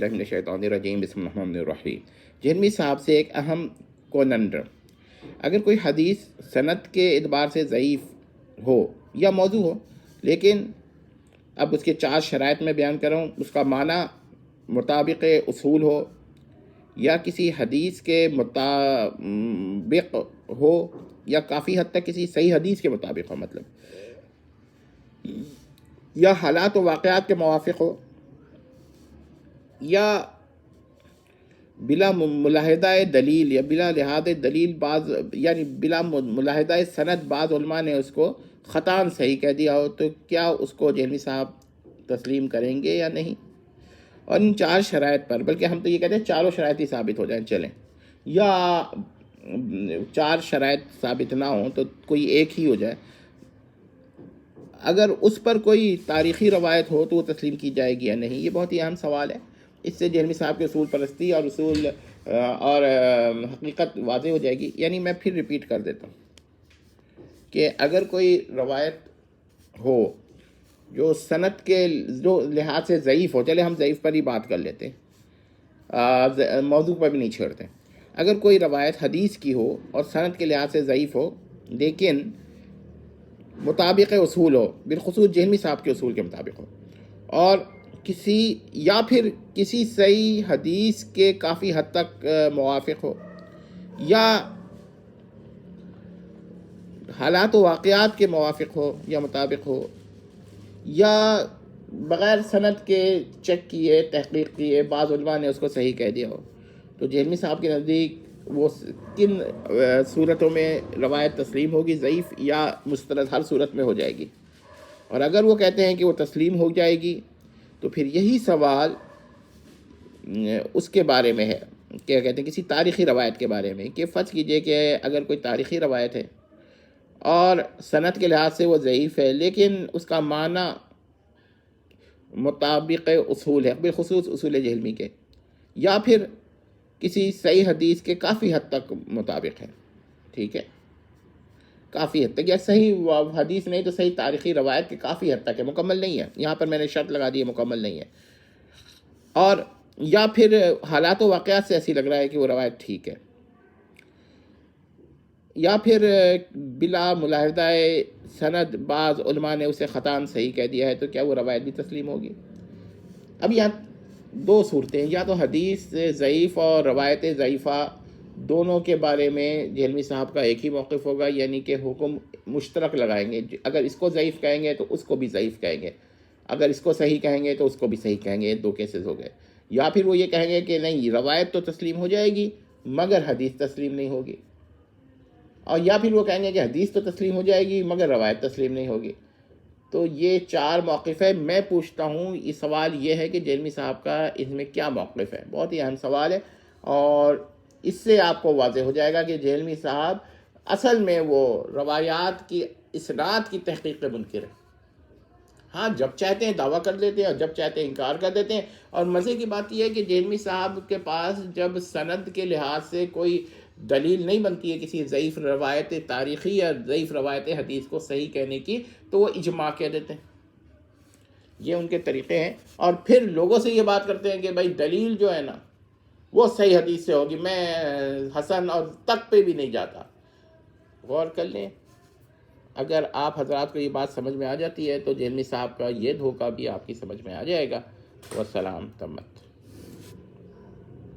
اللہ من الشیطان الرجیم، بسم اللہ الرحمن الرحیم۔ جہلمی صاحب سے ایک اہم کوننڈرم، اگر کوئی حدیث سند کے اعتبار سے ضعیف ہو یا موضوع ہو، لیکن اب اس کے 4 شرائط میں بیان کروں، اس کا معنی مطابق اصول ہو یا کسی حدیث کے مطابق ہو یا کافی حد تک کسی صحیح حدیث کے مطابق ہو، مطلب یا حالات و واقعات کے موافق ہو، یا بلا ملاحظہ دلیل یا بلا لحاظ دلیل، بعض یعنی بلا ملاحظہ سند بعض علماء نے اس کو خطاً صحیح کہہ دیا ہو، تو کیا اس کو جہلمی صاحب تسلیم کریں گے یا نہیں؟ اور ان 4 شرائط پر، بلکہ ہم تو یہ کہتے ہیں چاروں شرائط ہی ثابت ہو جائیں چلیں، یا 4 شرائط ثابت نہ ہوں تو کوئی ایک ہی ہو جائے، اگر اس پر کوئی تاریخی روایت ہو تو وہ تسلیم کی جائے گی یا نہیں؟ یہ بہت ہی اہم سوال ہے۔ اس سے جہلمی صاحب کے اصول پرستی اور اصول اور حقیقت واضح ہو جائے گی۔ یعنی میں پھر ریپیٹ کر دیتا ہوں کہ اگر کوئی روایت ہو جو سند کے جو لحاظ سے ضعیف ہو، چلے ہم ضعیف پر ہی بات کر لیتے ہیں، موضوع پر بھی نہیں چھیڑتے، اگر کوئی روایت حدیث کی ہو اور سند کے لحاظ سے ضعیف ہو لیکن مطابق اصول ہو، بالخصوص جہلمی صاحب کے اصول کے مطابق ہو، اور کسی یا پھر کسی صحیح حدیث کے کافی حد تک موافق ہو، یا حالات و واقعات کے موافق ہو یا مطابق ہو، یا بغیر سند کے چیک کیے تحقیق کیے بعض علماء نے اس کو صحیح کہہ دیا ہو، تو جہلمی صاحب کے نزدیک وہ کن صورتوں میں روایت تسلیم ہوگی؟ ضعیف یا مسترد، ہر صورت میں ہو جائے گی۔ اور اگر وہ کہتے ہیں کہ وہ تسلیم ہو جائے گی تو پھر یہی سوال اس کے بارے میں ہے، کیا کہتے ہیں، کسی تاریخی روایت کے بارے میں، کہ فرض کیجئے کہ اگر کوئی تاریخی روایت ہے اور سند کے لحاظ سے وہ ضعیف ہے لیکن اس کا معنی مطابق اصول ہے، بالخصوص اصول جہلمی کے، یا پھر کسی صحیح حدیث کے کافی حد تک مطابق ہے، ٹھیک ہے، کافی حد تک، یا صحیح حدیث نہیں تو صحیح تاریخی روایت کے کافی حد تک ہے، مکمل نہیں ہے، یہاں پر میں نے شرط لگا دی ہے مکمل نہیں ہے، اور یا پھر حالات و واقعات سے ایسی لگ رہا ہے کہ وہ روایت ٹھیک ہے، یا پھر بلا ملاحظہ سند بعض علماء نے اسے خطاً صحیح کہہ دیا ہے، تو کیا وہ روایت بھی تسلیم ہوگی؟ اب یہاں 2 صورتیں، یا تو حدیث ضعیف اور روایت ضعیفہ دونوں کے بارے میں جہلمی صاحب کا ایک ہی موقف ہوگا، یعنی کہ حکم مشترک لگائیں گے، اگر اس کو ضعیف کہیں گے تو اس کو بھی ضعیف کہیں گے، اگر اس کو صحیح کہیں گے تو اس کو بھی صحیح کہیں گے، 2 کیسز ہو گئے۔ یا پھر وہ یہ کہیں گے کہ نہیں، روایت تو تسلیم ہو جائے گی مگر حدیث تسلیم نہیں ہوگی، اور یا پھر وہ کہیں گے کہ حدیث تو تسلیم ہو جائے گی مگر روایت تسلیم نہیں ہوگی۔ تو یہ 4 موقف ہے۔ میں پوچھتا ہوں، یہ سوال یہ ہے کہ جہلمی صاحب کا اس میں کیا موقف ہے؟ بہت ہی اہم سوال ہے، اور اس سے آپ کو واضح ہو جائے گا کہ جہلمی صاحب اصل میں وہ روایات کی اسناد کی تحقیق کے منکر ہے۔ ہاں، جب چاہتے ہیں دعویٰ کر دیتے ہیں اور جب چاہتے ہیں انکار کر دیتے ہیں، اور مزے کی بات یہ ہے کہ جہلمی صاحب کے پاس جب سند کے لحاظ سے کوئی دلیل نہیں بنتی ہے کسی ضعیف روایت تاریخی یا ضعیف روایت حدیث کو صحیح کہنے کی، تو وہ اجماع کہہ دیتے ہیں۔ یہ ان کے طریقے ہیں، اور پھر لوگوں سے یہ بات کرتے ہیں کہ بھائی دلیل جو ہے نا وہ صحیح حدیث سے ہوگی، میں حسن اور تک پہ بھی نہیں جاتا۔ غور کر لیں، اگر آپ حضرات کو یہ بات سمجھ میں آ جاتی ہے تو جہلمی صاحب کا یہ دھوکہ بھی آپ کی سمجھ میں آ جائے گا۔ والسلام تمت۔